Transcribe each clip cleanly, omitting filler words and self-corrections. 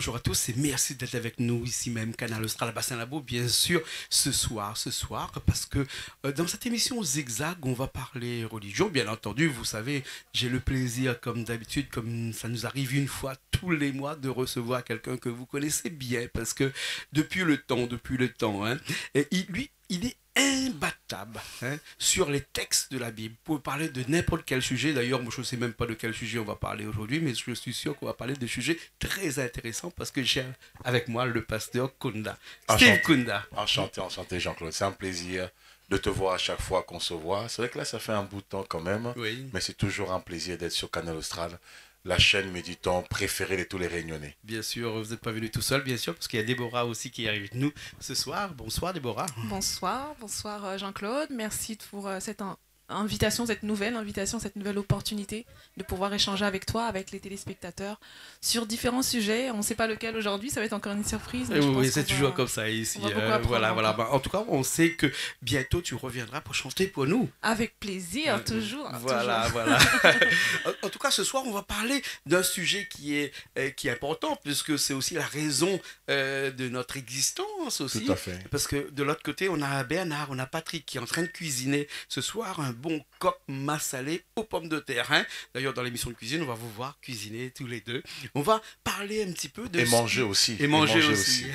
bonjour à tous et merci d'être avec nous ici même, Canal Austral Bassin Labo, bien sûr, ce soir, parce que dans cette émission Zigzag, on va parler religion, bien entendu, vous savez, j'ai le plaisir, comme d'habitude, comme ça nous arrive une fois tous les mois, de recevoir quelqu'un que vous connaissez bien, parce que depuis le temps, hein, et il est imbattable sur les textes de la Bible pour parler de n'importe quel sujet. D'ailleurs, moi, je ne sais même pas de quel sujet on va parler aujourd'hui, mais je suis sûr qu'on va parler de sujets très intéressants parce que j'ai avec moi le pasteur Kunda. Steve Enchanté, Kunda. enchanté Jean-Claude. C'est un plaisir de te voir à chaque fois qu'on se voit. C'est vrai que là, ça fait un bout de temps quand même, Oui, mais c'est toujours un plaisir d'être sur Canal Austral, la chaîne méditant préférée de tous les Réunionnais. bien sûr, vous n'êtes pas venu tout seul, bien sûr, parce qu'il y a Déborah aussi qui est avec nous ce soir. Bonsoir Déborah. Bonsoir Jean-Claude. Merci pour cette invitation, cette nouvelle invitation, cette nouvelle opportunité de pouvoir échanger avec toi, avec les téléspectateurs sur différents sujets. On ne sait pas lequel aujourd'hui, ça va être encore une surprise. Mais Oui, c'est toujours comme ça ici. on va beaucoup apprendre Voilà. encore. Bah, en tout cas, on sait que bientôt tu reviendras pour chanter pour nous. Avec plaisir, toujours. Voilà, toujours. voilà. En tout cas, ce soir, on va parler d'un sujet qui est important, puisque c'est aussi la raison de notre existence aussi. Tout à fait. Parce que de l'autre côté, on a Bernard, on a Patrick qui est en train de cuisiner ce soir un bon coq massalé aux pommes de terre. Hein. D'ailleurs, dans l'émission de cuisine, on va vous voir cuisiner tous les deux. On va parler un petit peu de... Et manger aussi. Et manger aussi.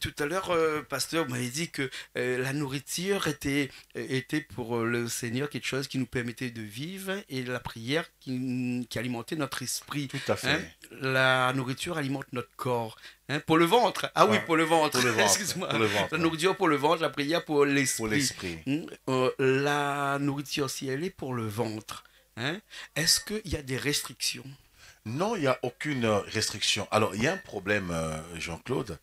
Tout à l'heure, pasteur m'avait dit que la nourriture était pour le Seigneur quelque chose qui nous permettait de vivre et la prière qui alimentait notre esprit. Tout à fait. Hein. La nourriture alimente notre corps. Hein, pour le ventre. Ah oui, Ouais, pour le ventre. pour le ventre, Excuse-moi. pour le ventre, La ouais. nourriture pour le ventre, la prière pour l'esprit. Pour l'esprit. La nourriture, si elle est pour le ventre, hein, est-ce qu'il y a des restrictions? Non, il n'y a aucune restriction. Alors, il y a un problème, Jean-Claude.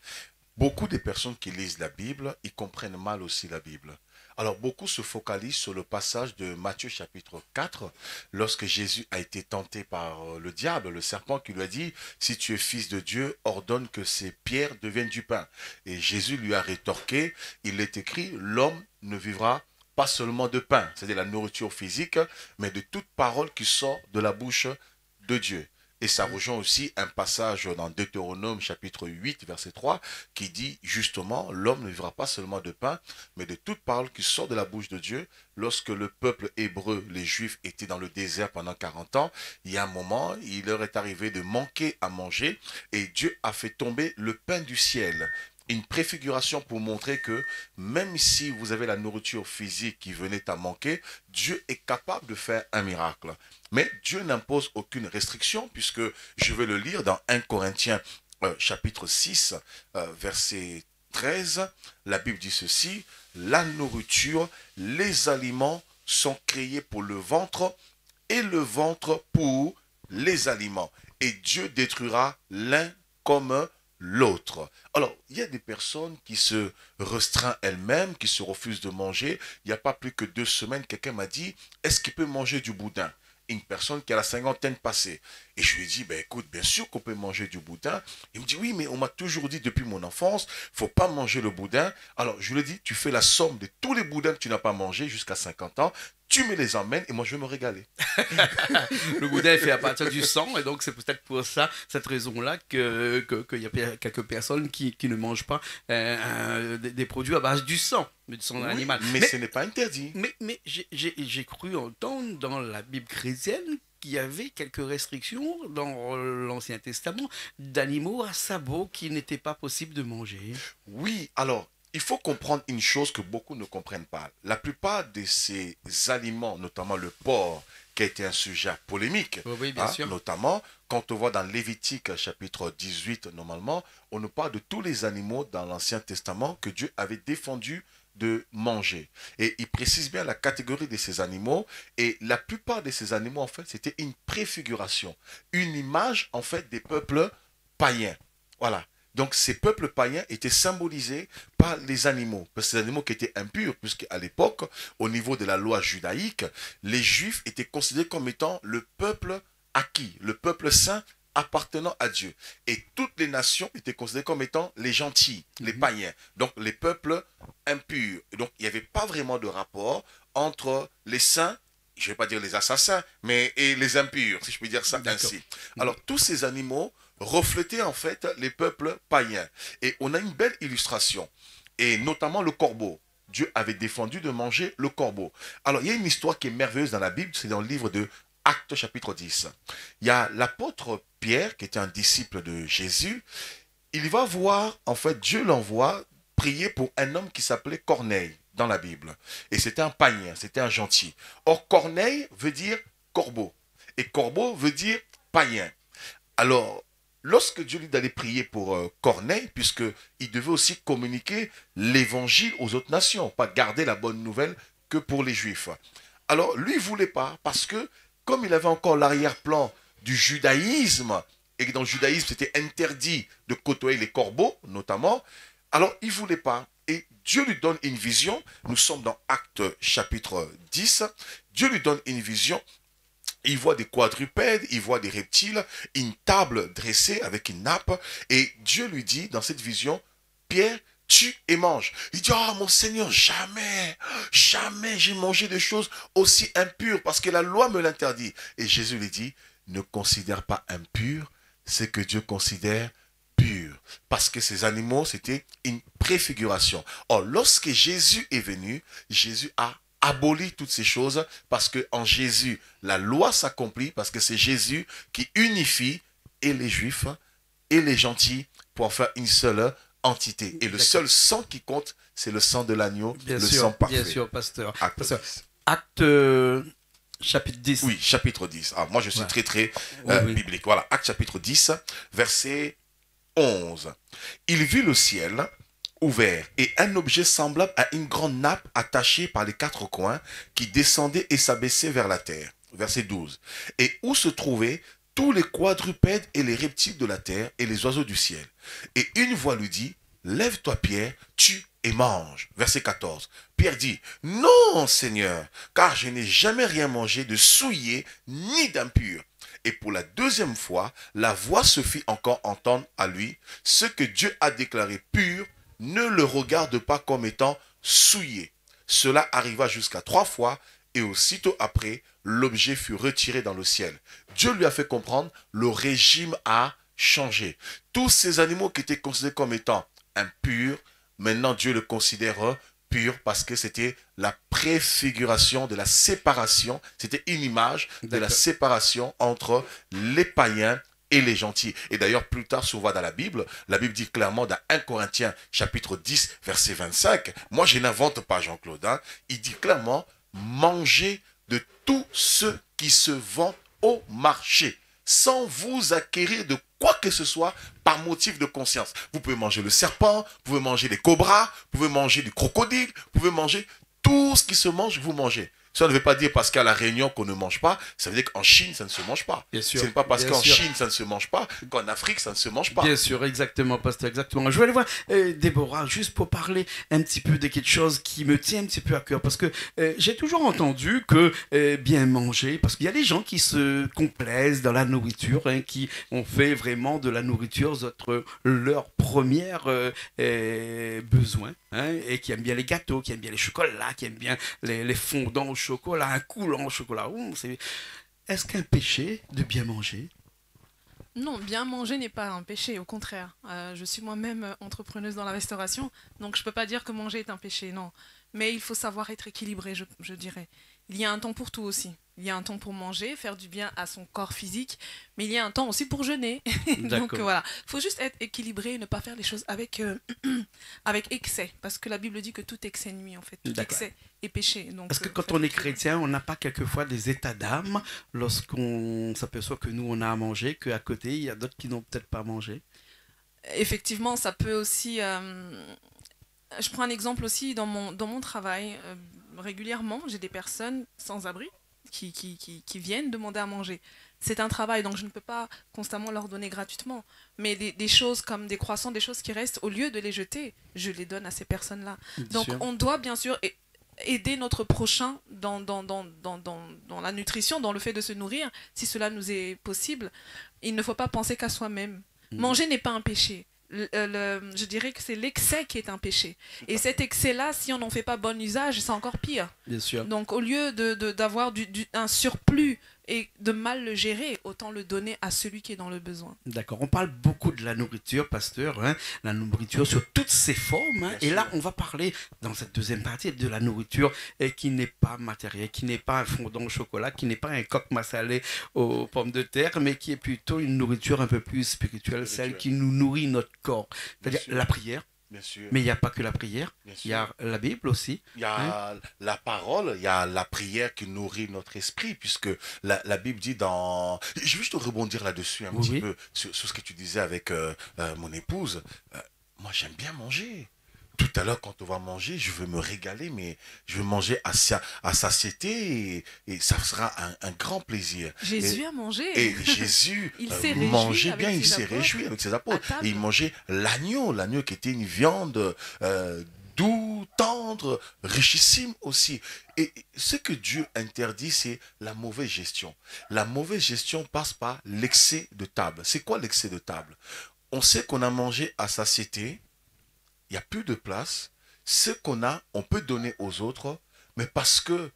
Beaucoup de personnes qui lisent la Bible, ils comprennent mal aussi la Bible. Alors, beaucoup se focalisent sur le passage de Matthieu chapitre 4, lorsque Jésus a été tenté par le diable, le serpent qui lui a dit, si tu es fils de Dieu, ordonne que ces pierres deviennent du pain. Et Jésus lui a rétorqué, il est écrit, l'homme ne vivra pas seulement de pain, c'est-à-dire la nourriture physique, mais de toute parole qui sort de la bouche de Dieu. Et ça rejoint aussi un passage dans Deutéronome chapitre 8 verset 3 qui dit justement l'homme ne vivra pas seulement de pain mais de toute parole qui sort de la bouche de Dieu. Lorsque le peuple hébreu, les juifs étaient dans le désert pendant 40 ans, il y a un moment, il leur est arrivé de manquer à manger et Dieu a fait tomber le pain du ciel. Une préfiguration pour montrer que même si vous avez la nourriture physique qui venait à manquer, Dieu est capable de faire un miracle. Mais Dieu n'impose aucune restriction puisque je vais le lire dans 1 Corinthiens chapitre 6 verset 13. La Bible dit ceci, la nourriture, les aliments sont créés pour le ventre et le ventre pour les aliments. Et Dieu détruira l'un comme l'autre. Alors, il y a des personnes qui se restreignent elles-mêmes, qui se refusent de manger. Il n'y a pas plus que 2 semaines, quelqu'un m'a dit, est-ce qu'il peut manger du boudin? Une personne qui a la cinquantaine passée. Et je lui ai dit, ben écoute, bien sûr qu'on peut manger du boudin. Il me dit, oui, mais on m'a toujours dit depuis mon enfance, faut pas manger le boudin. Alors, je lui ai dit, tu fais la somme de tous les boudins que tu n'as pas mangés jusqu'à 50 ans, tu me les emmènes et moi je vais me régaler. Le boudin est fait à partir du sang, et donc c'est peut-être pour ça, cette raison-là, qu'il y a quelques personnes qui ne mangent pas des produits à base du sang, mais du sang Oui, animal. mais ce n'est pas interdit. Mais j'ai cru entendre dans la Bible chrétienne qu'il y avait quelques restrictions dans l'Ancien Testament d'animaux à sabots qui n'étaient pas possible de manger. Oui, alors, il faut comprendre une chose que beaucoup ne comprennent pas. La plupart de ces aliments, notamment le porc, qui a été un sujet polémique, Oui, bien sûr. notamment quand on voit dans Lévitique chapitre 18, normalement, on nous parle de tous les animaux dans l'Ancien Testament que Dieu avait défendu de manger. Et il précise bien la catégorie de ces animaux. Et la plupart de ces animaux, en fait, c'était une préfiguration, une image, en fait, des peuples païens. Voilà. Donc ces peuples païens étaient symbolisés par les animaux, parce que ces animaux qui étaient impurs, puisqu'à l'époque, au niveau de la loi judaïque, les Juifs étaient considérés comme étant le peuple acquis, le peuple saint appartenant à Dieu. Et toutes les nations étaient considérées comme étant les gentils, les païens, donc les peuples impurs. Et donc il n'y avait pas vraiment de rapport entre les saints, je ne vais pas dire les assassins, mais et les impurs, si je peux dire ça ainsi. Alors tous ces animaux refléter en fait les peuples païens. Et on a une belle illustration, et notamment le corbeau. Dieu avait défendu de manger le corbeau. Alors, il y a une histoire qui est merveilleuse dans la Bible, c'est dans le livre de Actes chapitre 10. Il y a l'apôtre Pierre, qui était un disciple de Jésus. Il va voir, en fait, Dieu l'envoie prier pour un homme qui s'appelait Corneille dans la Bible. Et c'était un païen, c'était un gentil. Or, Corneille veut dire corbeau. Et corbeau veut dire païen. Alors, lorsque Dieu lui dit d'aller prier pour Corneille, puisqu'il devait aussi communiquer l'évangile aux autres nations, pas garder la bonne nouvelle que pour les Juifs. Alors, lui, il ne voulait pas, parce que comme il avait encore l'arrière-plan du judaïsme, et que dans le judaïsme, c'était interdit de côtoyer les corbeaux, notamment, alors il ne voulait pas. Et Dieu lui donne une vision. Nous sommes dans Actes chapitre 10. Dieu lui donne une vision. Il voit des quadrupèdes, il voit des reptiles, une table dressée avec une nappe. Et Dieu lui dit dans cette vision, Pierre, tue et mange. Il dit, oh mon Seigneur, jamais, jamais j'ai mangé de choses aussi impures parce que la loi me l'interdit. Et Jésus lui dit, ne considère pas impur ce que Dieu considère pur. Parce que ces animaux, c'était une préfiguration. Or, lorsque Jésus est venu, Jésus a aboli toutes ces choses parce que en Jésus, la loi s'accomplit parce que c'est Jésus qui unifie et les Juifs et les gentils pour en faire une seule entité. Et le seul sang qui compte, c'est le sang de l'agneau, le sang parfait. Bien sûr, pasteur. Acte chapitre 10. Oui, chapitre 10. Ah, moi, je suis très biblique. Voilà, Acte chapitre 10, verset 11. Il vit le ciel ouvert et un objet semblable à une grande nappe attachée par les quatre coins qui descendait et s'abaissait vers la terre. Verset 12. Et où se trouvaient tous les quadrupèdes et les reptiles de la terre et les oiseaux du ciel. Et une voix lui dit, lève-toi Pierre, tue et mange. Verset 14. Pierre dit, non Seigneur, car je n'ai jamais rien mangé de souillé ni d'impur. Et pour la deuxième fois, la voix se fit encore entendre à lui, ce que Dieu a déclaré pur, ne le regarde pas comme étant souillé. Cela arriva jusqu'à 3 fois, et aussitôt après, l'objet fut retiré dans le ciel. Dieu lui a fait comprendre, le régime a changé. Tous ces animaux qui étaient considérés comme étant impurs, maintenant Dieu le considère pur parce que c'était la préfiguration de la séparation, c'était une image de la séparation entre les païens et les gentils. Et d'ailleurs, plus tard, si on va dans la Bible dit clairement dans 1 Corinthiens chapitre 10, verset 25, moi je n'invente pas Jean-Claude, il dit clairement, mangez de tout ce qui se vend au marché, sans vous acquérir de quoi que ce soit par motif de conscience. Vous pouvez manger le serpent, vous pouvez manger des cobras, vous pouvez manger du crocodile, vous pouvez manger tout ce qui se mange, vous mangez. Ça ne veut pas dire parce qu'à la Réunion qu'on ne mange pas, ça veut dire qu'en Chine, ça ne se mange pas. Ce n'est pas parce qu'en Chine, ça ne se mange pas, qu'en Afrique, ça ne se mange pas. Bien sûr, exactement, pasteur, exactement. Je vais aller voir Déborah, juste pour parler un petit peu de quelque chose qui me tient un petit peu à cœur, parce que j'ai toujours entendu que bien manger, parce qu'il y a des gens qui se complaisent dans la nourriture, qui ont fait vraiment de la nourriture leur premier besoin, et qui aiment bien les gâteaux, qui aiment bien les chocolats, qui aiment bien les fondants au chocolat, un coulant au chocolat. Est-ce qu'un péché de bien manger? Non, bien manger n'est pas un péché, au contraire. Je suis moi-même entrepreneuse dans la restauration, donc je ne peux pas dire que manger est un péché, non. Mais il faut savoir être équilibré, je dirais. Il y a un temps pour tout aussi. Il y a un temps pour manger, faire du bien à son corps physique, mais il y a un temps aussi pour jeûner. Donc voilà, il faut juste être équilibré et ne pas faire les choses avec excès, parce que la Bible dit que tout excès nuit en fait, tout excès est péché. Donc, parce que quand on est chrétien, on n'a pas quelquefois des états d'âme lorsqu'on s'aperçoit que nous on a à manger, qu'à côté il y a d'autres qui n'ont peut-être pas mangé. Effectivement, ça peut aussi... je prends un exemple aussi dans mon travail. Régulièrement, j'ai des personnes sans abri qui viennent demander à manger. C'est un travail, donc je ne peux pas constamment leur donner gratuitement. Mais des choses comme des croissants, des choses qui restent, au lieu de les jeter, je les donne à ces personnes-là. Donc on doit bien sûr aider notre prochain dans la nutrition, dans le fait de se nourrir, si cela nous est possible. Il ne faut pas penser qu'à soi-même. Manger n'est pas un péché. Je dirais que c'est l'excès qui est un péché. Et cet excès-là, si on n'en fait pas bon usage, c'est encore pire. Bien sûr. Donc au lieu d'avoir un surplus et de mal le gérer, autant le donner à celui qui est dans le besoin. D'accord, on parle beaucoup de la nourriture, pasteur, hein, la nourriture sur toutes ses formes, hein, Bien et là sûr. on va parler dans cette deuxième partie de la nourriture qui n'est pas matérielle, qui n'est pas un fondant au chocolat, qui n'est pas un coq massalé aux pommes de terre, mais qui est plutôt une nourriture un peu plus spirituelle, celle Spirituelle. qui nous nourrit notre corps, Bien c'est-à-dire sûr. la prière, Bien sûr. mais il n'y a pas que la prière, Bien il y a la Bible aussi. Il y a la parole, il y a la prière qui nourrit notre esprit, puisque la Bible dit dans... Je veux juste rebondir là-dessus un Oui, petit oui. peu, sur ce que tu disais avec mon épouse. Moi, j'aime bien manger. Tout à l'heure, quand on va manger, je veux me régaler, mais je veux manger à satiété, et ça sera un grand plaisir. Jésus a mangé. Et Jésus Il s'est réjoui mangeait avec bien, ses il s'est apôtres réjoui avec ses apôtres. à table. Et il mangeait l'agneau qui était une viande doux, tendre, richissime aussi. Et ce que Dieu interdit, c'est la mauvaise gestion. La mauvaise gestion passe par l'excès de table. C'est quoi l'excès de table? On sait qu'on a mangé à satiété, il n'y a plus de place. Ce qu'on a, on peut donner aux autres, mais parce que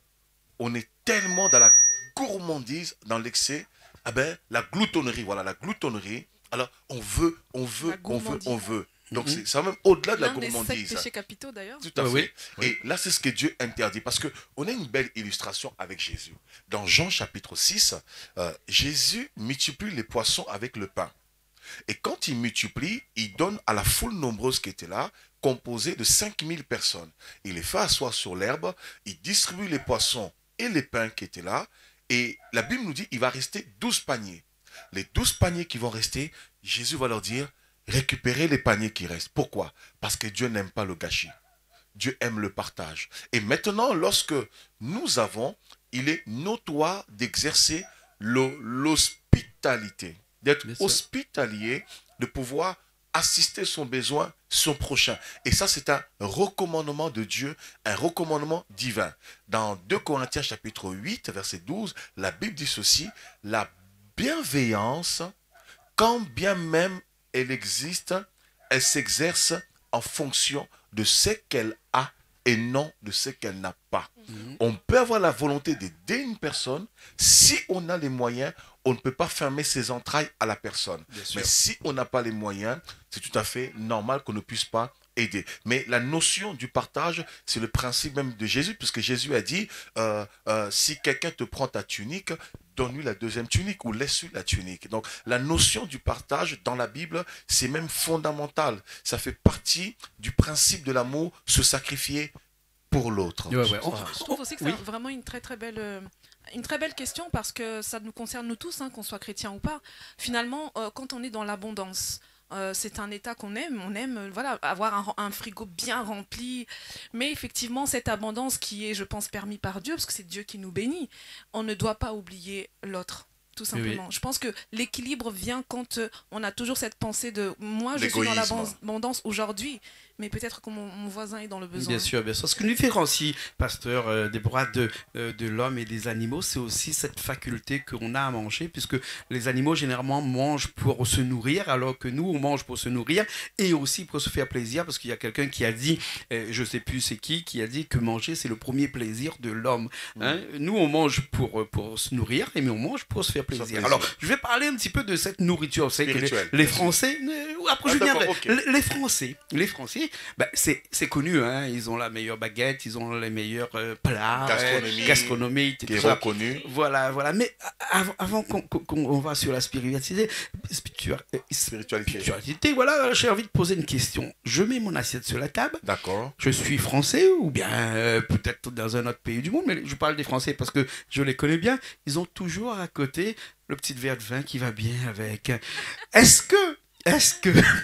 on est tellement dans la gourmandise, dans l'excès, ah ben, la gloutonnerie, voilà, la gloutonnerie. Alors, on veut, La gourmandise. on veut. Donc, Mhm. c'est même au-delà de la L'un des 7 gourmandise. péchés capitaux d'ailleurs. Tout à Oui, fait. oui. Et là, c'est ce que Dieu interdit. Parce qu'on a une belle illustration avec Jésus. Dans Jean chapitre 6, Jésus multiplie les poissons avec le pain. Et quand il multiplie, il donne à la foule nombreuse qui était là, composée de 5000 personnes. Il les fait asseoir sur l'herbe, il distribue les poissons et les pains qui étaient là. Et la Bible nous dit il va rester 12 paniers. Les 12 paniers qui vont rester, Jésus va leur dire récupérez les paniers qui restent. Pourquoi? Parce que Dieu n'aime pas le gâchis. Dieu aime le partage. Et maintenant, lorsque nous avons, il est notoire d'exercer l'hospitalité, d'être Bien sûr. hospitalier, de pouvoir assister son besoin, son prochain. Et ça, c'est un recommandement de Dieu, un recommandement divin. Dans 2 Corinthiens chapitre 8, verset 12, la Bible dit ceci, la bienveillance, quand bien même elle existe, elle s'exerce en fonction de ce qu'elle a et non de ce qu'elle n'a pas. On peut avoir la volonté d'aider une personne. Si on a les moyens, on ne peut pas fermer ses entrailles à la personne. Bien sûr. Mais si on n'a pas les moyens, c'est tout à fait normal qu'on ne puisse pas aider. Mais la notion du partage, c'est le principe même de Jésus, puisque Jésus a dit, si quelqu'un te prend ta tunique, donne-lui la deuxième tunique ou laisse-lui la tunique. Donc la notion du partage dans la Bible, c'est même fondamental. Ça fait partie du principe de l'amour, se sacrifier pour l'autre. Ouais, ouais. Je trouve aussi que Oui. c'est vraiment une très belle question parce que ça nous concerne nous tous, hein, qu'on soit chrétien ou pas. Finalement, quand on est dans l'abondance, c'est un état qu'on aime. On aime voilà, avoir un frigo bien rempli. Mais effectivement, cette abondance qui est, je pense, permis par Dieu, parce que c'est Dieu qui nous bénit, on ne doit pas oublier l'autre. Tout simplement. Oui. Je pense que l'équilibre vient quand on a toujours cette pensée de moi, je suis dans L'égoïsme. l'abondance aujourd'hui, mais peut-être que mon voisin est dans le besoin. Bien sûr, bien sûr. Ce qui nous différencie, pasteur Déborah, de l'homme et des animaux, c'est aussi cette faculté qu'on a à manger, puisque les animaux, généralement, mangent pour se nourrir, alors que nous, on mange pour se nourrir et aussi pour se faire plaisir, parce qu'il y a quelqu'un qui a dit, je ne sais plus c'est qui a dit que manger, c'est le premier plaisir de l'homme. Hein. Nous, on mange pour se nourrir, mais on mange pour se faire plaisir. plaisir. Alors, je vais parler un petit peu de cette nourriture. Vous savez que Spirituelle, les bien sûr. Français, après Ah, je viendrai, d'accord, ok. les Français, ben, c'est connu, hein, ils ont la meilleure baguette, ils ont les meilleurs plats, gastronomie, qui est tout ça. reconnu. Voilà, voilà. Mais avant qu'on va sur la spiritualité, voilà, j'ai envie de poser une question. Je mets mon assiette sur la table. D'accord. Je suis français ou bien peut-être dans un autre pays du monde, mais je parle des Français parce que je les connais bien. Ils ont toujours à côté le petit verre de vin qui va bien avec. Est-ce que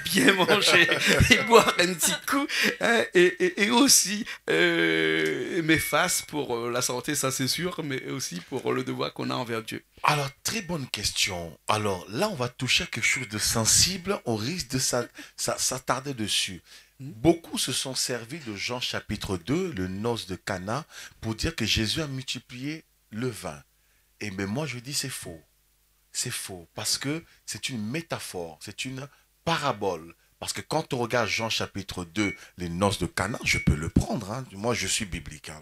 bien manger et boire un petit coup hein, et aussi m'efface pour la santé, ça c'est sûr, mais aussi pour le devoir qu'on a envers Dieu. Alors, très bonne question. Alors, là, on va toucher à quelque chose de sensible. On risque de s'attarder dessus. Beaucoup se sont servis de Jean chapitre 2, le noce de Cana, pour dire que Jésus a multiplié le vin. Et mais moi, je dis c'est faux. C'est faux. Parce que c'est une métaphore. C'est une parabole. Parce que quand on regarde Jean chapitre 2, les noces de Cana, je peux le prendre. Hein. Moi, je suis biblique. Hein.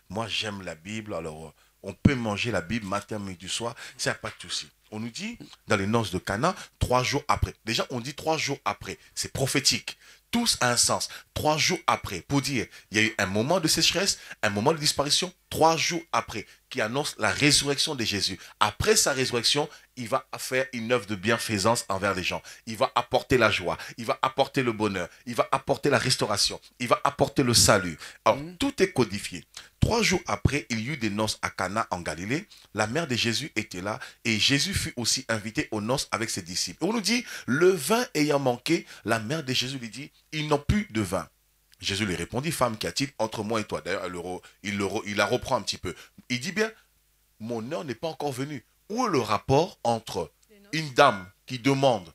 Moi, j'aime la Bible. Alors, on peut manger la Bible matin, midi, soir, ça n'a pas de souci. On nous dit, dans les noces de Cana, 3 jours après. Déjà, on dit 3 jours après. C'est prophétique. Tous a un sens. 3 jours après, pour dire, il y a eu un moment de sécheresse, un moment de disparition, 3 jours après, qui annonce la résurrection de Jésus. Après sa résurrection, il va faire une œuvre de bienfaisance envers les gens. Il va apporter la joie, il va apporter le bonheur, il va apporter la restauration, il va apporter le salut. Alors, tout est codifié. 3 jours après, il y eut des noces à Cana en Galilée. La mère de Jésus était là et Jésus fut aussi invité aux noces avec ses disciples. On nous dit, le vin ayant manqué, la mère de Jésus lui dit, ils n'ont plus de vin. Jésus lui répondit, femme, qu'y a-t-il entre moi et toi? D'ailleurs, il la reprend un petit peu. Il dit bien, mon heure n'est pas encore venue. Où est le rapport entre une dame qui demande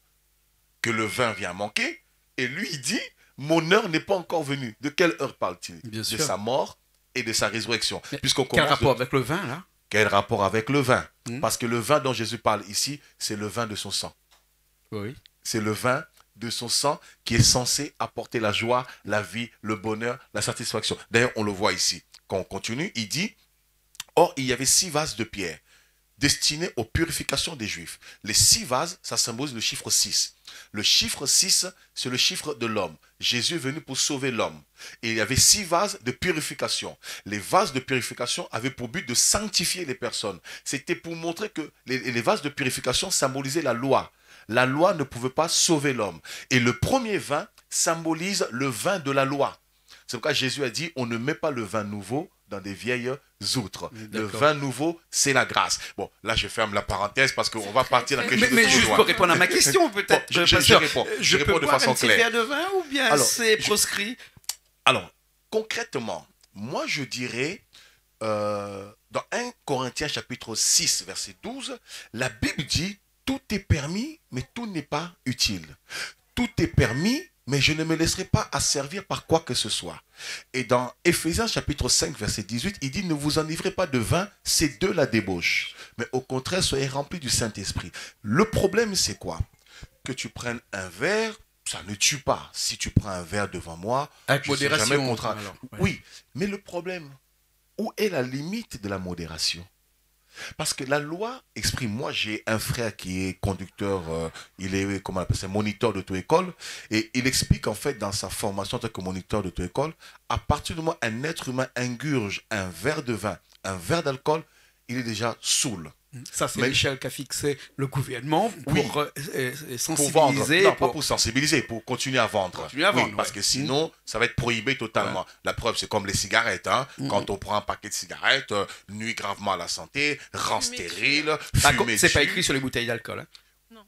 que le vin vient manquer et lui il dit, mon heure n'est pas encore venue? De quelle heure parle-t-il? De sa mort et de sa résurrection. Quel rapport avec le vin là? Quel rapport avec le vin? Parce que le vin dont Jésus parle ici, c'est le vin de son sang. Oui. C'est le vin de son sang qui est censé apporter la joie, la vie, le bonheur, la satisfaction. D'ailleurs, on le voit ici. Quand on continue, il dit, or, il y avait 6 vases de pierre destinés aux purifications des Juifs. Les 6 vases, ça symbolise le chiffre 6. Le chiffre 6, c'est le chiffre de l'homme. Jésus est venu pour sauver l'homme. Et il y avait 6 vases de purification. Les vases de purification avaient pour but de sanctifier les personnes. C'était pour montrer que les vases de purification symbolisaient la loi. La loi ne pouvait pas sauver l'homme. Et le premier vin symbolise le vin de la loi. C'est pourquoi Jésus a dit, on ne met pas le vin nouveau dans des vieilles outres. Le vin nouveau, c'est la grâce. Bon, là, je ferme la parenthèse parce qu'on va partir dans quelque chose de Mais juste pour répondre à ma question, peut-être. Bon, je réponds. Je réponds peux de boire façon un petit claire. verre de vin ou bien c'est proscrit? Alors, concrètement, moi, je dirais, dans 1 Corinthiens chapitre 6, verset 12, la Bible dit, tout est permis, mais tout n'est pas utile. Tout est permis, mais je ne me laisserai pas asservir par quoi que ce soit. Et dans Éphésiens chapitre 5, verset 18, il dit, ne vous enivrez pas de vin, c'est de la débauche. Mais au contraire, soyez remplis du Saint-Esprit. Le problème, c'est quoi? Que tu prennes un verre, ça ne tue pas. Si tu prends un verre devant moi, avec je modération. suis jamais contre. Alors, ouais. Oui, mais le problème, où est la limite de la modération? Parce que la loi exprime, moi j'ai un frère qui est conducteur, il est, comment on appelle ça, moniteur d'auto-école, et il explique en fait dans sa formation en tant que moniteur d'auto-école, à partir du moment où un être humain ingurge un verre de vin, un verre d'alcool, il est déjà saoul. Ça, c'est l'échelle qu'a fixé le gouvernement pour sensibiliser. Pour vendre. Non, pas pour sensibiliser, pour continuer à vendre. Oui, parce que sinon, ça va être prohibé totalement. La preuve, c'est comme les cigarettes. Hein. Quand on prend un paquet de cigarettes, nuit gravement à la santé, rend stérile, fumer c'est pas écrit sur les bouteilles d'alcool. Hein.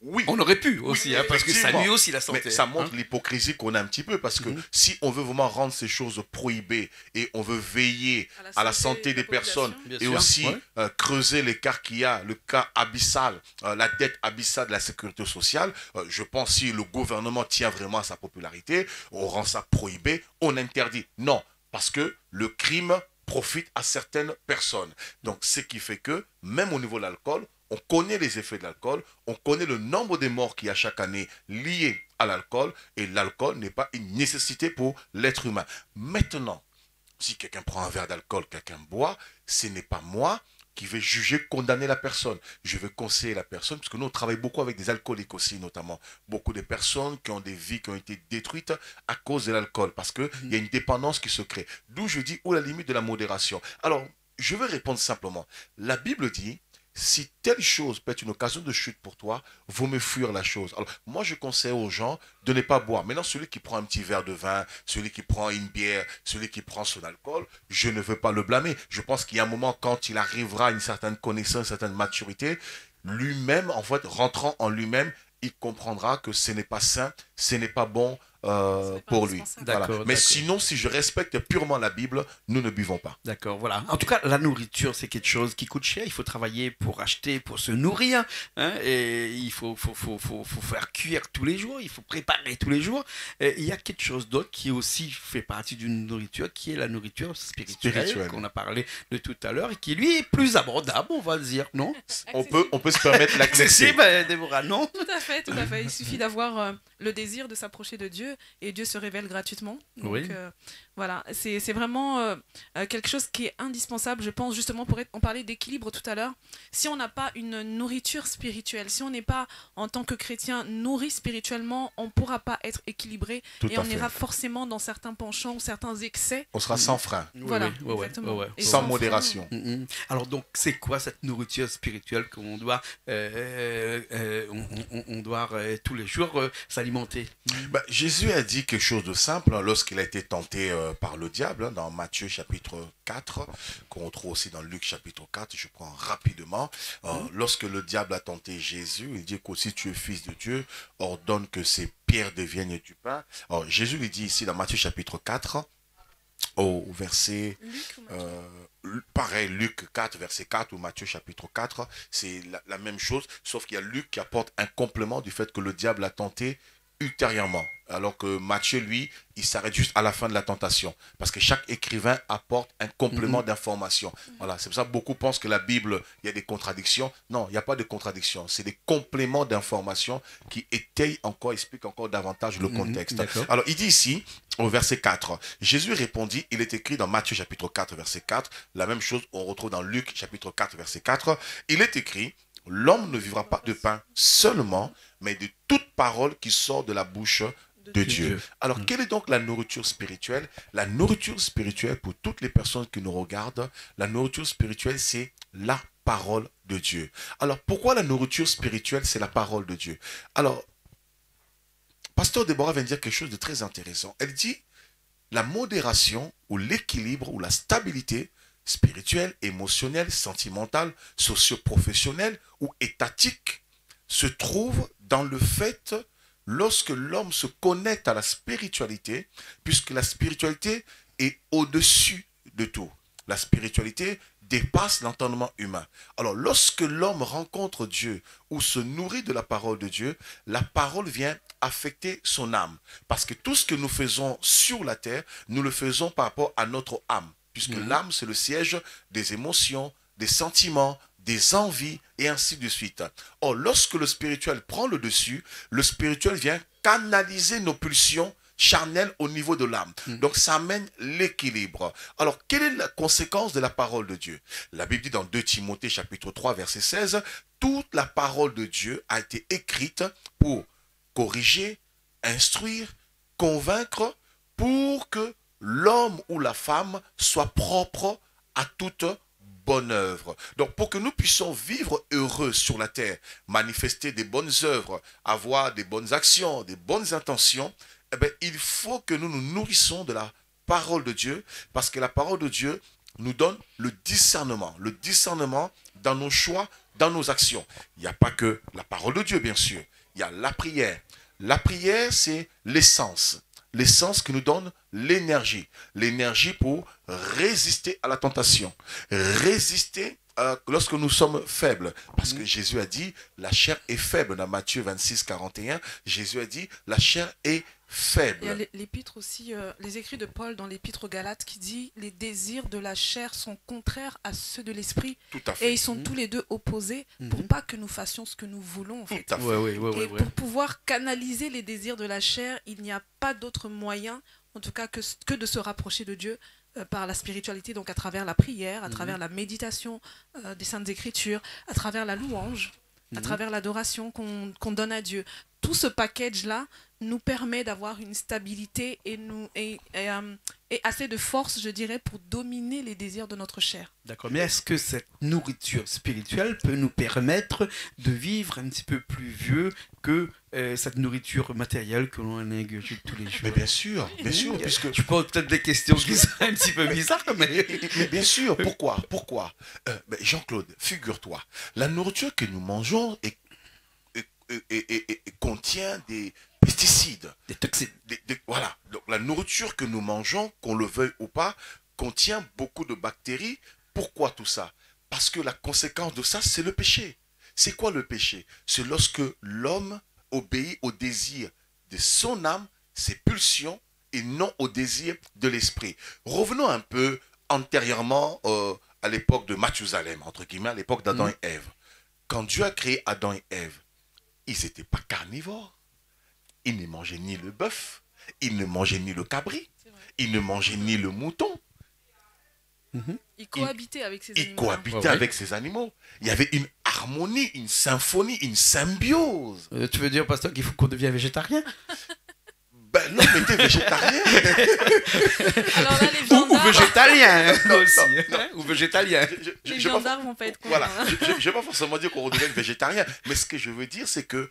Oui. On aurait pu aussi, hein, parce que ça nuit aussi la santé. Mais ça montre l'hypocrisie qu'on a un petit peu, parce que si on veut vraiment rendre ces choses prohibées et on veut veiller à la santé des personnes et aussi creuser l'écart qu'il y a, le cas abyssal, la dette abyssale de la sécurité sociale, je pense si le gouvernement tient vraiment à sa popularité, on rend ça prohibé, on interdit. Non, parce que le crime profite à certaines personnes. Donc, ce qui fait que, même au niveau de l'alcool, on connaît les effets de l'alcool, on connaît le nombre de morts qu'il y a chaque année liés à l'alcool, et l'alcool n'est pas une nécessité pour l'être humain. Maintenant, si quelqu'un prend un verre d'alcool, quelqu'un boit, ce n'est pas moi qui vais juger, condamner la personne. Je vais conseiller la personne, parce que nous, on travaille beaucoup avec des alcooliques aussi, notamment. Beaucoup de personnes qui ont des vies qui ont été détruites à cause de l'alcool, parce qu'il y a une dépendance qui se crée. D'où je dis, où est la limite de la modération? Alors, je vais répondre simplement. La Bible dit, si telle chose peut être une occasion de chute pour toi, vaut mieux fuir la chose. Alors, moi, je conseille aux gens de ne pas boire. Maintenant, celui qui prend un petit verre de vin, celui qui prend une bière, celui qui prend son alcool, je ne veux pas le blâmer. Je pense qu'il y a un moment, quand il arrivera à une certaine connaissance, une certaine maturité, lui-même, en fait, rentrant en lui-même, il comprendra que ce n'est pas sain, ce n'est pas bon pour lui. Voilà. Mais sinon, si je respecte purement la Bible, nous ne buvons pas. D'accord, voilà. En tout cas, la nourriture, c'est quelque chose qui coûte cher. Il faut travailler pour acheter, pour se nourrir. Hein, et il faut faire cuire tous les jours. Il faut préparer tous les jours. Et il y a quelque chose d'autre qui aussi fait partie d'une nourriture, qui est la nourriture spirituelle. Qu'on a parlé de tout à l'heure, et qui, lui, est plus abordable, on va le dire, non? On peut se permettre l'accès. Déborah, non? Tout à fait, tout à fait. Il suffit d'avoir le désir de s'approcher de Dieu et Dieu se révèle gratuitement. Donc, Voilà, c'est vraiment quelque chose qui est indispensable, je pense, justement, on parlait d'équilibre tout à l'heure. Si on n'a pas une nourriture spirituelle, si on n'est pas, en tant que chrétien, nourri spirituellement, on ne pourra pas être équilibré et on ira forcément dans certains penchants ou certains excès. On sera sans frein. Voilà, exactement. Sans modération. Alors donc, c'est quoi cette nourriture spirituelle qu'on doit, tous les jours s'alimenter? Jésus a dit quelque chose de simple lorsqu'il a été tenté par le diable dans Matthieu chapitre 4, qu'on retrouve aussi dans Luc chapitre 4. Je prends rapidement. Lorsque le diable a tenté Jésus, il dit que si tu es fils de Dieu, ordonne que ces pierres deviennent du pain. Alors, Jésus lui dit ici dans Matthieu chapitre 4, au verset... pareil, Luc 4, verset 4 ou Matthieu chapitre 4, c'est la même chose, sauf qu'il y a Luc qui apporte un complément du fait que le diable a tenté ultérieurement, alors que Matthieu, lui, il s'arrête juste à la fin de la tentation, parce que chaque écrivain apporte un complément d'information. Voilà, c'est pour ça que beaucoup pensent que la Bible, il y a des contradictions. Non, il n'y a pas de contradictions, c'est des compléments d'information qui expliquent encore davantage le contexte. Alors, il dit ici, au verset 4, Jésus répondit, il est écrit dans Matthieu chapitre 4, verset 4, la même chose on retrouve dans Luc chapitre 4, verset 4, il est écrit, l'homme ne vivra pas de pain seulement, mais de toute parole qui sort de la bouche de Dieu. Alors, quelle est donc la nourriture spirituelle? La nourriture spirituelle, pour toutes les personnes qui nous regardent, la nourriture spirituelle, c'est la parole de Dieu. Alors, pourquoi la nourriture spirituelle, c'est la parole de Dieu? Alors, Pasteur Déborah vient de dire quelque chose de très intéressant. Elle dit, la modération ou l'équilibre ou la stabilité spirituelle, émotionnelle, sentimentale, socio-professionnelle ou étatique se trouve dans le fait lorsque l'homme se connecte à la spiritualité, puisque la spiritualité est au-dessus de tout. La spiritualité dépasse l'entendement humain. Alors, lorsque l'homme rencontre Dieu ou se nourrit de la parole de Dieu, la parole vient affecter son âme. Parce que tout ce que nous faisons sur la terre, nous le faisons par rapport à notre âme. Puisque l'âme, c'est le siège des émotions, des sentiments, des envies, et ainsi de suite. Or, lorsque le spirituel prend le dessus, le spirituel vient canaliser nos pulsions charnelles au niveau de l'âme. Donc, ça amène l'équilibre. Alors, quelle est la conséquence de la parole de Dieu? La Bible dit dans 2 Timothée chapitre 3, verset 16, toute la parole de Dieu a été écrite pour corriger, instruire, convaincre, pour que l'homme ou la femme soit propre à toute bonne œuvre. Donc, pour que nous puissions vivre heureux sur la terre, manifester des bonnes œuvres, avoir des bonnes actions, des bonnes intentions, eh bien, il faut que nous nous nourrissons de la parole de Dieu, parce que la parole de Dieu nous donne le discernement dans nos choix, dans nos actions. Il n'y a pas que la parole de Dieu, bien sûr. Il y a la prière. La prière, c'est l'essence qui nous donne l'énergie. L'énergie pour résister à la tentation. Résister lorsque nous sommes faibles. Parce que Jésus a dit, la chair est faible. Dans Matthieu 26, 41, Jésus a dit, la chair est faible. Il y a l'épître aussi, les écrits de Paul dans l'épître aux Galates qui dit, les désirs de la chair sont contraires à ceux de l'esprit. Tout à fait. Et ils sont tous les deux opposés pour pas que nous fassions ce que nous voulons. En fait. Tout à fait. Et pour pouvoir canaliser les désirs de la chair, il n'y a pas d'autre moyen, en tout cas, que de se rapprocher de Dieu par la spiritualité, donc à travers la prière, à travers la méditation des Saintes Écritures, à travers la louange, à travers l'adoration qu'on donne à Dieu. Tout ce package-là nous permet d'avoir une stabilité et assez de force, je dirais, pour dominer les désirs de notre chair. D'accord, mais est-ce que cette nourriture spirituelle peut nous permettre de vivre un petit peu plus vieux que cette nourriture matérielle que l'on ingurgite tous les jours? Mais bien sûr, puisque... Tu poses peut-être des questions qui sont un petit peu bizarres, mais... Mais bien sûr, pourquoi Jean-Claude, figure-toi, la nourriture que nous mangeons contient des pesticides. Des toxines. Voilà, donc la nourriture que nous mangeons, qu'on le veuille ou pas, contient beaucoup de bactéries. Pourquoi tout ça? Parce que la conséquence de ça, c'est le péché. C'est quoi le péché? C'est lorsque l'homme obéit au désir de son âme, ses pulsions, et non au désir de l'esprit. Revenons un peu antérieurement à l'époque de Mathusalem, entre guillemets, à l'époque d'Adam et Ève. Quand Dieu a créé Adam et Ève, ils n'étaient pas carnivores. Ils ne mangeaient ni le bœuf, ils ne mangeaient ni le cabri. Il ne mangeait ni le mouton. Il cohabitait avec ces Il animaux. cohabitait avec ces animaux. Il y avait une harmonie, une symphonie, une symbiose. Tu veux dire, pasteur, qu'il faut qu'on devienne végétarien? Ben, l'homme était végétarien. Alors là, les Ou viandards, végétalien, Non, aussi. non, non. Hein, ou végétalien. les Je vais pas- viandards vont pas être contents. Voilà, hein. je ne vais pas forcément dire qu'on redevienne végétarien, mais ce que je veux dire, c'est que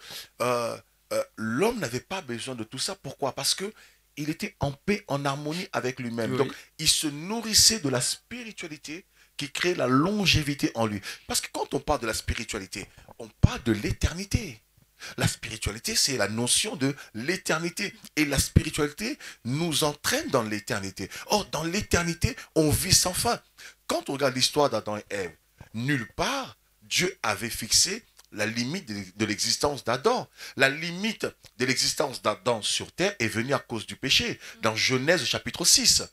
l'homme n'avait pas besoin de tout ça. Pourquoi? Parce que il était en paix, en harmonie avec lui-même. Oui. Donc, il se nourrissait de la spiritualité qui crée la longévité en lui. Parce que quand on parle de la spiritualité, on parle de l'éternité. La spiritualité, c'est la notion de l'éternité. Et la spiritualité nous entraîne dans l'éternité. Or, dans l'éternité, on vit sans fin. Quand on regarde l'histoire d'Adam et Ève, nulle part, Dieu avait fixé la limite de l'existence d'Adam. La limite de l'existence d'Adam sur terre est venue à cause du péché. Dans Genèse chapitre 6.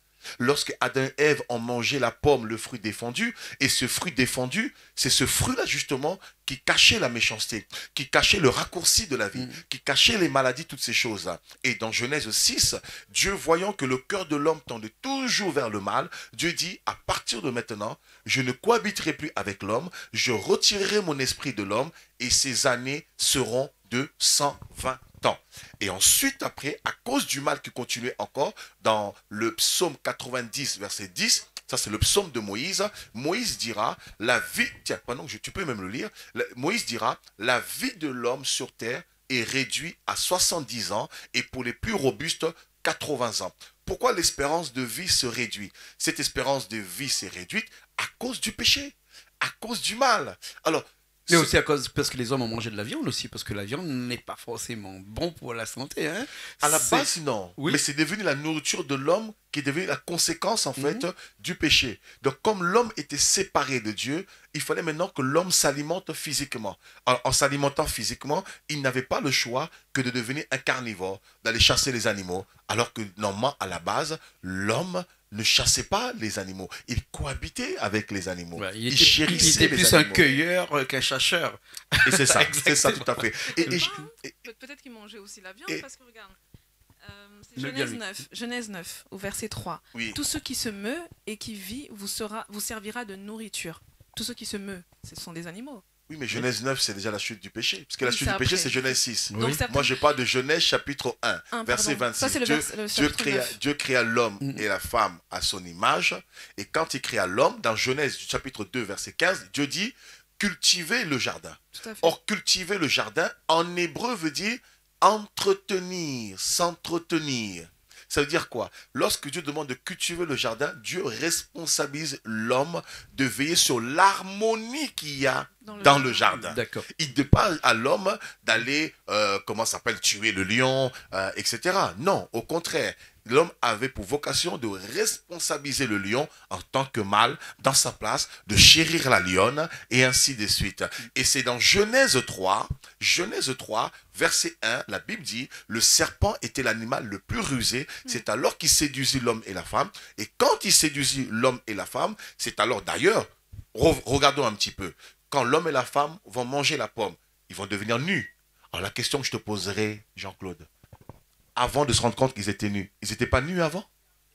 Lorsque Adam et Ève ont mangé la pomme, le fruit défendu, et ce fruit défendu, c'est ce fruit-là justement qui cachait la méchanceté, qui cachait le raccourci de la vie, qui cachait les maladies, toutes ces choses-là. Et dans Genèse 6, Dieu voyant que le cœur de l'homme tendait toujours vers le mal, Dieu dit, à partir de maintenant, je ne cohabiterai plus avec l'homme, je retirerai mon esprit de l'homme, et ses années seront de 120 ans. Et ensuite, après, à cause du mal qui continuait encore, dans le psaume 90, verset 10, ça c'est le psaume de Moïse, Moïse dira, la vie, tiens, pendant que tu peux même le lire, Moïse dira, la vie de l'homme sur terre est réduite à 70 ans, et pour les plus robustes, 80 ans. Pourquoi l'espérance de vie se réduit? Cette espérance de vie s'est réduite à cause du péché, à cause du mal. Alors, Mais aussi à cause, parce que les hommes ont mangé de la viande aussi, parce que la viande n'est pas forcément bon pour la santé. Hein. à la C'est- base, non. Oui. Mais c'est devenu la nourriture de l'homme qui est devenue la conséquence, en fait, du péché. Donc, comme l'homme était séparé de Dieu, il fallait maintenant que l'homme s'alimente physiquement. En s'alimentant physiquement, il n'avait pas le choix que de devenir un carnivore, d'aller chasser les animaux. Alors que, normalement, à la base, l'homme ne chassait pas les animaux. Il cohabitait avec les animaux. Ouais, il chérissait il était les plus un animaux. cueilleur qu'un chasseur. Et c'est ça, c'est ça Exactement. tout à fait. Et Peut-être qu'ils mangeaient aussi la viande, et- parce que regarde, c'est Le bien, Genèse lui. 9, Genèse 9, au verset 3. oui, Tout ce qui se meut et qui vit vous servira de nourriture. Tout ce qui se meut, ce sont des animaux. oui, mais Genèse 9, c'est déjà la chute du péché. Parce que la Oui, chute c'est du péché, après. c'est Genèse 6. Oui. Donc, certains- Moi, je parle de Genèse chapitre 1, Un, verset pardon. 26. Ça, c'est le chapitre 9. Dieu créa l'homme et la femme à son image. Et quand il créa l'homme, dans Genèse chapitre 2, verset 15, Dieu dit cultivez le jardin. Tout à fait. Or, cultiver le jardin, en hébreu, veut dire entretenir, s'entretenir. Ça veut dire quoi? Lorsque Dieu demande de cultiver le jardin, Dieu responsabilise l'homme de veiller sur l'harmonie qu'il y a dans le jardin. D'accord. Il ne demande pas à l'homme d'aller, comment ça s'appelle, tuer le lion, etc. Non, au contraire. L'homme avait pour vocation de responsabiliser le lion en tant que mâle dans sa place, de chérir la lionne et ainsi de suite. Et c'est dans Genèse 3, verset 1, la Bible dit, le serpent était l'animal le plus rusé, c'est alors qu'il séduisit l'homme et la femme. Et quand il séduisit l'homme et la femme, c'est alors d'ailleurs, regardons un petit peu, quand l'homme et la femme vont manger la pomme, ils vont devenir nus. Alors la question que je te poserai, Jean-Claude, avant de se rendre compte qu'ils étaient nus, ils n'étaient pas nus avant?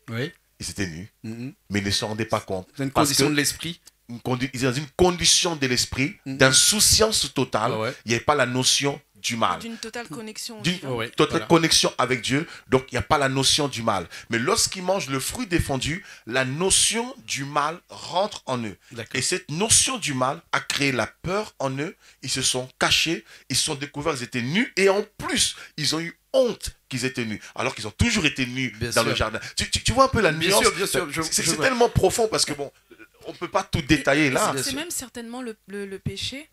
Oui. Ils étaient nus, Mhm. mais ils ne se rendaient pas compte. C'est une Parce condition que de l'esprit. ils étaient dans une condition de l'esprit, d'insouciance totale. Ah ouais. Il n'y avait pas la notion du mal. D'une totale connexion. au D'une divin. Ouais, totale voilà. connexion avec Dieu, donc il n'y a pas la notion du mal. Mais lorsqu'ils mangent le fruit défendu, la notion du mal rentre en eux. D'accord. Et cette notion du mal a créé la peur en eux. Ils se sont cachés, ils se sont découverts qu'ils étaient nus, et en plus, ils ont eu honte qu'ils étaient nus, alors qu'ils ont toujours été nus Bien dans sûr. le jardin. Tu vois un peu la Bien nuance? sûr, bien sûr, C'est je vois. tellement profond parce que bon, on ne peut pas tout détailler là. Bien C'est sûr. même certainement le péché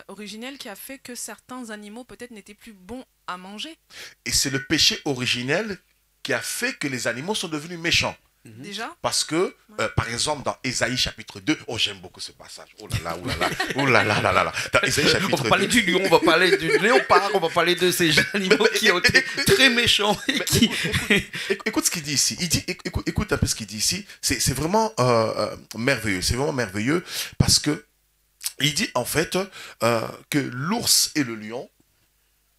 originel qui a fait que certains animaux peut-être n'étaient plus bons à manger. Et c'est le péché originel qui a fait que les animaux sont devenus méchants. Déjà, Parce que, par exemple, dans Ésaïe chapitre 2, oh j'aime beaucoup ce passage, oh là là, oh là là, oh là là là là là. Dans Ésaïe On chapitre va parler 2, du lion, on va parler du léopard, on va parler de ces animaux qui ont été très méchants et qui... écoute ce qu'il dit ici, il dit, écoute un peu ce qu'il dit ici, c'est vraiment merveilleux, c'est vraiment merveilleux parce que il dit en fait que l'ours et le lion,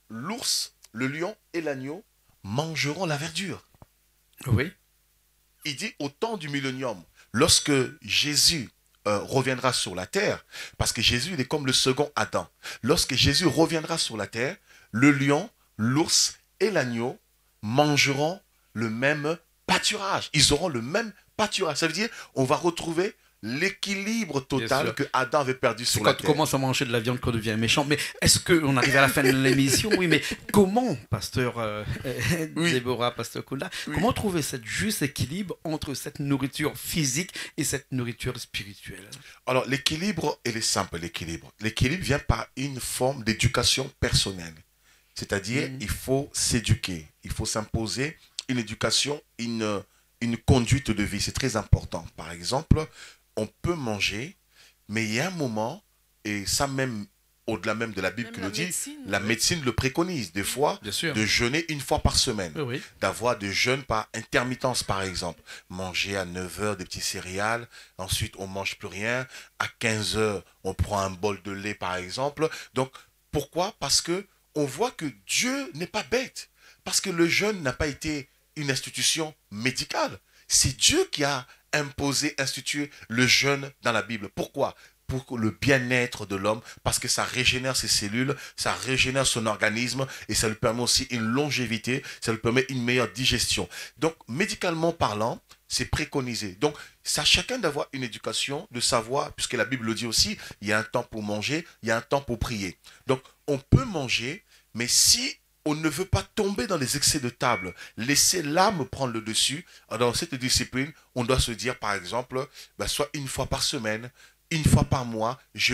l'ours, le lion et l'agneau mangeront la verdure. Oui. il dit au temps du millénium, lorsque Jésus reviendra sur la terre, parce que Jésus il est comme le second Adam. Lorsque Jésus reviendra sur la terre, le lion, l'ours et l'agneau mangeront le même pâturage. Ils auront le même pâturage. Ça veut dire on va retrouver l'équilibre total que Adam avait perdu sur la terre. Quand on commence à manger de la viande qu'on devient méchant. Mais est-ce qu'on arrive à la fin de l'émission? Oui, mais comment, pasteur Déborah, pasteur Kounda, comment trouver ce juste équilibre entre cette nourriture physique et cette nourriture spirituelle? Alors, l'équilibre, il est simple, l'équilibre. L'équilibre vient par une forme d'éducation personnelle. C'est-à-dire, il faut s'éduquer, il faut s'imposer une éducation, une conduite de vie. C'est très important. Par exemple, on peut manger, mais il y a un moment, et ça même, au-delà même de la Bible qui le dit, la médecine le préconise, des fois, de jeûner une fois par semaine, d'avoir des jeûnes par intermittence, par exemple. Manger à 9 heures des petits céréales, ensuite on ne mange plus rien, à 15 heures, on prend un bol de lait, par exemple. Donc, pourquoi? Parce que on voit que Dieu n'est pas bête, parce que le jeûne n'a pas été une institution médicale. C'est Dieu qui a institué le jeûne dans la Bible. Pourquoi? Pour le bien-être de l'homme, parce que ça régénère ses cellules, ça régénère son organisme et ça lui permet aussi une longévité, ça lui permet une meilleure digestion. Donc, médicalement parlant, c'est préconisé. Donc, c'est à chacun d'avoir une éducation, de savoir, puisque la Bible le dit aussi, il y a un temps pour manger, il y a un temps pour prier. Donc, on peut manger, mais si on ne veut pas tomber dans les excès de table, laisser l'âme prendre le dessus. Dans cette discipline, on doit se dire, par exemple, soit une fois par semaine, une fois par mois, je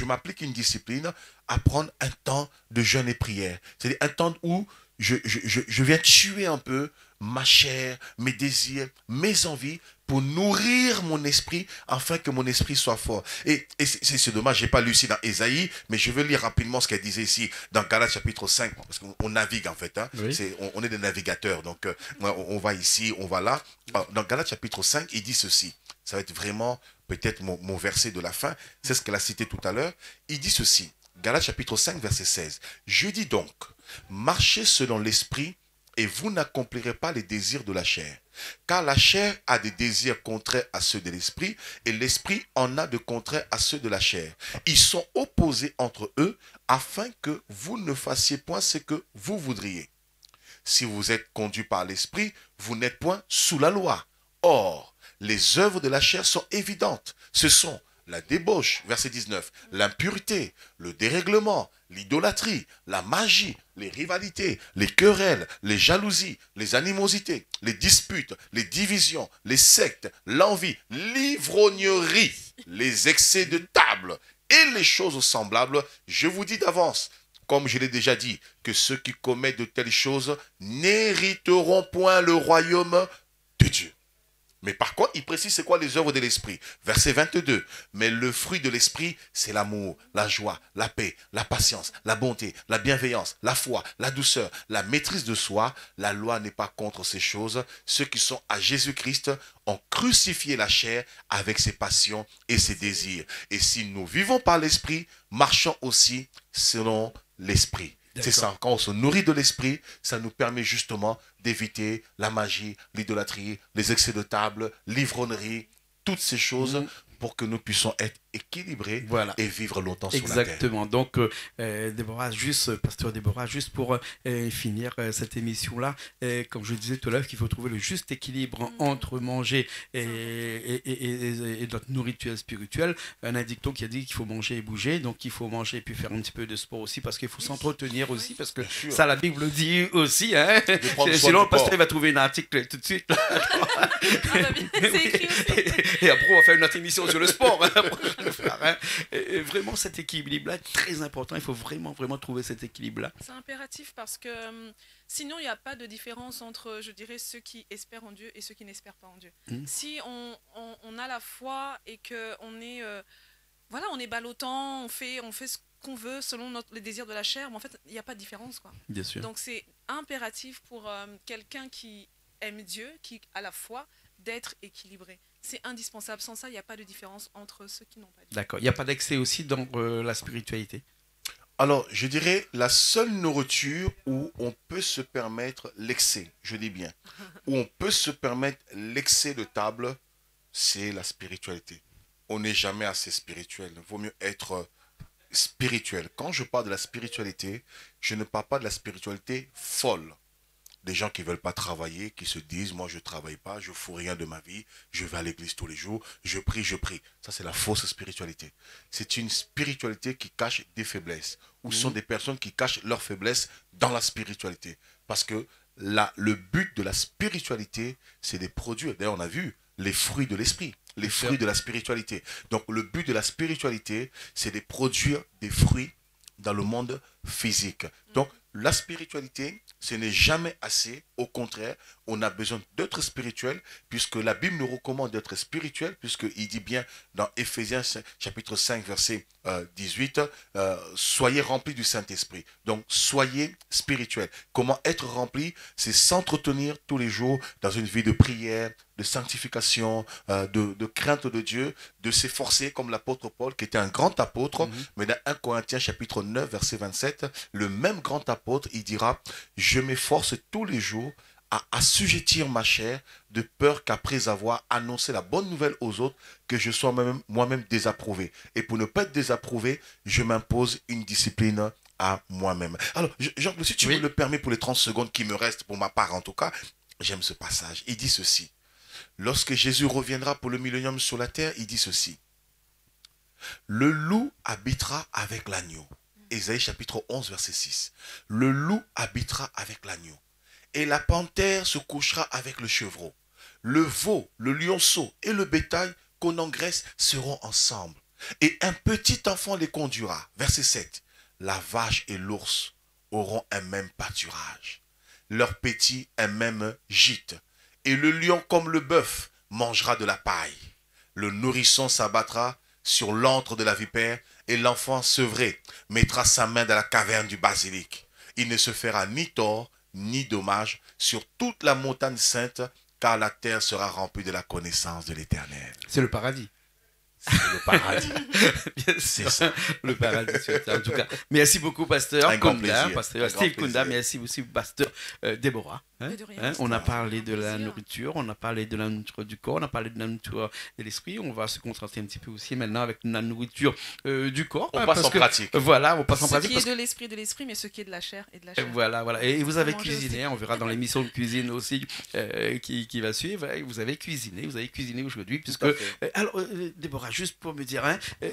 m'applique une discipline à prendre un temps de jeûne et prière. C'est-à-dire un temps où je viens tuer un peu ma chair, mes désirs, mes envies, pour nourrir mon esprit, afin que mon esprit soit fort. Et c'est dommage, je n'ai pas lu ici dans Ésaïe, mais je vais lire rapidement ce qu'elle disait ici, dans Galates chapitre 5, parce qu'on navigue en fait, hein. Oui. On est des navigateurs, donc on va ici, on va là. Dans Galates chapitre 5, il dit ceci, ça va être vraiment peut-être mon verset de la fin, c'est ce qu'elle a cité tout à l'heure, il dit ceci, Galates chapitre 5, verset 16, « Je dis donc, marchez selon l'esprit, et vous n'accomplirez pas les désirs de la chair. Car la chair a des désirs contraires à ceux de l'esprit, et l'esprit en a de contraires à ceux de la chair. Ils sont opposés entre eux, afin que vous ne fassiez point ce que vous voudriez. Si vous êtes conduit par l'esprit, vous n'êtes point sous la loi. Or, les œuvres de la chair sont évidentes. Ce sont la débauche, verset 19, l'impureté, le dérèglement, l'idolâtrie, la magie, les rivalités, les querelles, les jalousies, les animosités, les disputes, les divisions, les sectes, l'envie, l'ivrognerie, les excès de table et les choses semblables. Je vous dis d'avance, comme je l'ai déjà dit, que ceux qui commettent de telles choses n'hériteront point le royaume de Dieu. Mais par contre, il précise c'est quoi les œuvres de l'esprit. Verset 22. Mais le fruit de l'esprit, c'est l'amour, la joie, la paix, la patience, la bonté, la bienveillance, la foi, la douceur, la maîtrise de soi. La loi n'est pas contre ces choses. Ceux qui sont à Jésus-Christ ont crucifié la chair avec ses passions et ses désirs. Et si nous vivons par l'esprit, marchons aussi selon l'esprit. C'est ça, quand on se nourrit de l'esprit, ça nous permet justement d'éviter la magie, l'idolâtrie, les excès de table, l'ivrognerie, toutes ces choses pour que nous puissions être équilibrés et vivre longtemps sur la terre. Exactement. Donc, Déborah, pasteur Déborah, juste pour finir cette émission-là, comme je disais tout à l'heure, qu'il faut trouver le juste équilibre entre manger et notre nourriture spirituelle. Un dicton qui a dit qu'il faut manger et bouger, donc il faut manger et puis faire un petit peu de sport aussi, parce qu'il faut s'entretenir aussi, parce que ça, la Bible le dit aussi. Hein. Sinon, le pasteur va trouver un article tout de suite. C'est écrit aussi. Et après, on va faire une autre émission sur le sport. Et vraiment, cet équilibre-là est très important. Il faut vraiment trouver cet équilibre-là. C'est impératif parce que sinon, il n'y a pas de différence entre, je dirais, ceux qui espèrent en Dieu et ceux qui n'espèrent pas en Dieu. Si on a la foi et qu'on est, on est ballottant, on fait ce qu'on veut selon les désirs de la chair, mais en fait, il n'y a pas de différence, quoi. Bien sûr. Donc, c'est impératif pour quelqu'un qui aime Dieu, qui a la foi, d'être équilibré. C'est indispensable. Sans ça, il n'y a pas de différence entre ceux qui n'ont pas Dieu. D'accord. Il n'y a pas d'excès aussi dans la spiritualité? Alors, je dirais la seule nourriture où on peut se permettre l'excès, je dis bien, où on peut se permettre l'excès de table, c'est la spiritualité. On n'est jamais assez spirituel. Il vaut mieux être spirituel. Quand je parle de la spiritualité, je ne parle pas de la spiritualité folle. Des gens qui ne veulent pas travailler, qui se disent, moi je ne travaille pas, je ne fous rien de ma vie, je vais à l'église tous les jours, je prie, je prie. Ça, c'est la fausse spiritualité. C'est une spiritualité qui cache des faiblesses. Ou ce sont des personnes qui cachent leurs faiblesses dans la spiritualité. Parce que le but de la spiritualité, c'est des produits. D'ailleurs, on a vu les fruits de l'esprit, les fruits de la spiritualité. Donc, le but de la spiritualité, c'est de produire des fruits dans le monde physique. Donc, la spiritualité, ce n'est jamais assez. Au contraire, on a besoin d'être spirituel, puisque la Bible nous recommande d'être spirituel, puisqu'il dit bien dans Éphésiens chapitre 5, verset 18, soyez remplis du Saint-Esprit. Donc, soyez spirituel. Comment être rempli? C'est s'entretenir tous les jours dans une vie de prière, de sanctification, de crainte de Dieu, de s'efforcer comme l'apôtre Paul, qui était un grand apôtre, mais dans 1 Corinthiens chapitre 9, verset 27, le même grand apôtre, il dira, je m'efforce tous les jours à assujettir ma chair, de peur qu'après avoir annoncé la bonne nouvelle aux autres, que je sois moi-même désapprouvé. Et pour ne pas être désapprouvé, je m'impose une discipline à moi-même. Alors, Jean, si tu me le permets pour les 30 secondes qui me restent, pour ma part en tout cas, j'aime ce passage. Il dit ceci. Lorsque Jésus reviendra pour le millénium sur la terre, il dit ceci. Le loup habitera avec l'agneau. Ésaïe chapitre 11, verset 6. Le loup habitera avec l'agneau. Et la panthère se couchera avec le chevreau. Le veau, le lionceau et le bétail qu'on engraisse seront ensemble. Et un petit enfant les conduira. Verset 7. La vache et l'ours auront un même pâturage. Leurs petits un même gîte. Et le lion comme le bœuf mangera de la paille. Le nourrisson s'abattra sur l'antre de la vipère et l'enfant sevré mettra sa main dans la caverne du basilic. Il ne se fera ni tort ni dommage sur toute la montagne sainte, car la terre sera remplie de la connaissance de l'Éternel. C'est le paradis. C'est le paradis. C'est ça. Le paradis, en tout cas. Merci beaucoup, pasteur Kunda, pasteur Steve Kunda. Merci aussi, pasteur Déborah. On a parlé de la nourriture, on a parlé de la nourriture du corps, on a parlé de la nourriture de l'esprit. On va se concentrer un petit peu aussi maintenant avec la nourriture du corps. On passe en pratique. Voilà, on passe en pratique. Ce qui est de l'esprit, mais ce qui est de la chair et de la chair. Voilà, voilà. Et vous avez cuisiné, on verra dans l'émission de cuisine aussi qui va suivre. Vous avez cuisiné aujourd'hui, puisque... Alors, Déborah, juste pour me dire,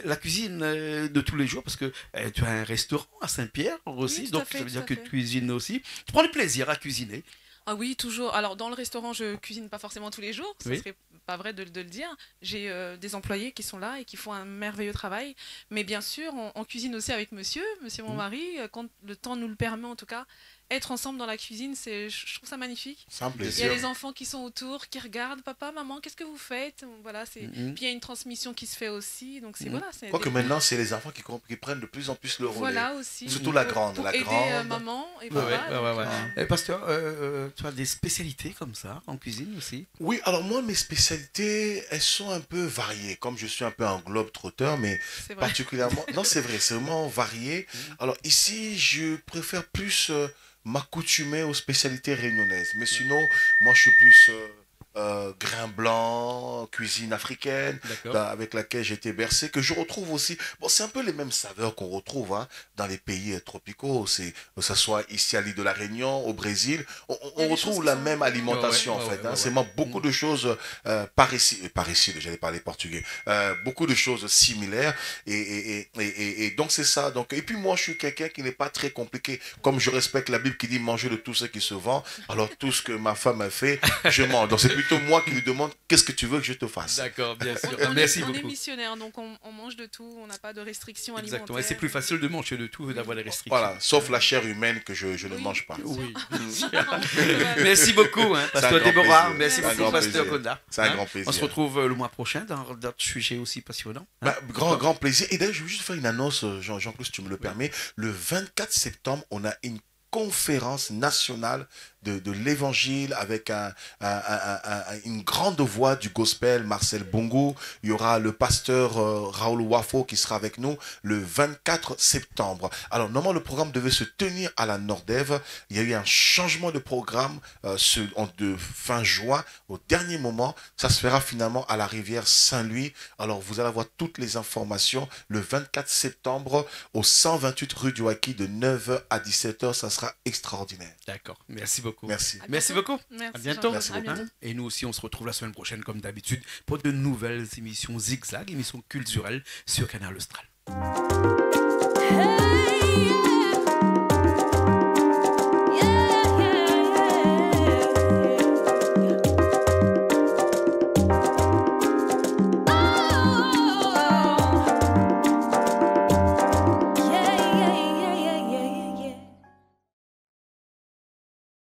la cuisine de tous les jours, parce que tu as un restaurant à Saint-Pierre aussi, oui, donc ça veut dire que tu cuisines aussi. Tu prends du plaisir à cuisiner? Ah oui, toujours. Alors, dans le restaurant, je cuisine pas forcément tous les jours. Ce serait pas vrai de le dire. J'ai des employés qui sont là et qui font un merveilleux travail. Mais bien sûr, on cuisine aussi avec monsieur mon mari, quand le temps nous le permet en tout cas. Être ensemble dans la cuisine, je trouve ça magnifique. Il y a les enfants qui sont autour, qui regardent, papa, maman, qu'est-ce que vous faites? Voilà, puis il y a une transmission qui se fait aussi. Donc voilà. Quoique maintenant, c'est les enfants qui prennent de plus en plus le relais. Voilà aussi. Surtout la grande. Pour aider maman et papa. Pasteur, tu as des spécialités comme ça en cuisine aussi? Oui, alors moi, mes spécialités, elles sont un peu variées. Comme je suis un peu un globe-trotteur, mais particulièrement... Non, c'est vrai, c'est vraiment varié. Alors ici, je préfère plus... m'accoutumer aux spécialités réunionnaises. Mais sinon, moi je suis plus grain blanc, cuisine africaine, avec laquelle j'ai été bercé, que je retrouve aussi. Bon, c'est un peu les mêmes saveurs qu'on retrouve dans les pays tropicaux. Que ce soit ici à l'île de la Réunion, au Brésil, on retrouve la même alimentation en fait. C'est beaucoup de choses par ici, j'allais parler portugais, beaucoup de choses similaires. Et donc c'est ça. Donc, et puis moi je suis quelqu'un qui n'est pas très compliqué. Comme je respecte la Bible qui dit manger de tout ce qui se vend, alors tout ce que ma femme a fait, je mange. Donc c'est plutôt moi qui lui demande qu'est-ce que tu veux que je te fasse. D'accord, bien sûr. Merci beaucoup. On est missionnaire, donc on mange de tout, on n'a pas de restrictions alimentaires. Exactement, et c'est plus facile de manger de tout que d'avoir des restrictions. Voilà, sauf la chair humaine que je ne mange pas. Oui. Merci beaucoup, pasteur Déborah. Merci beaucoup, pasteur Kunda. C'est un grand plaisir. On se retrouve le mois prochain dans d'autres sujets aussi passionnants. Grand plaisir. Et d'ailleurs, je veux juste faire une annonce, Jean-Claude, si tu me le permets. Le 24 septembre, on a une conférence nationale de l'évangile avec une grande voix du gospel, Marcel Bongo. Il y aura le pasteur Raoul Wafo qui sera avec nous le 24 septembre. Alors, normalement, le programme devait se tenir à la Nordève. Il y a eu un changement de programme de fin juin au dernier moment. Ça se fera finalement à la rivière Saint-Louis. Alors, vous allez avoir toutes les informations le 24 septembre au 128 rue du Wacky de 9h à 17h. Ça sera extraordinaire. D'accord, merci beaucoup. Merci. Merci beaucoup. Merci, À bientôt. Merci beaucoup. Hein. Et nous aussi, on se retrouve la semaine prochaine, comme d'habitude, pour de nouvelles émissions Zigzag, émissions culturelles sur Canal Austral. Hey!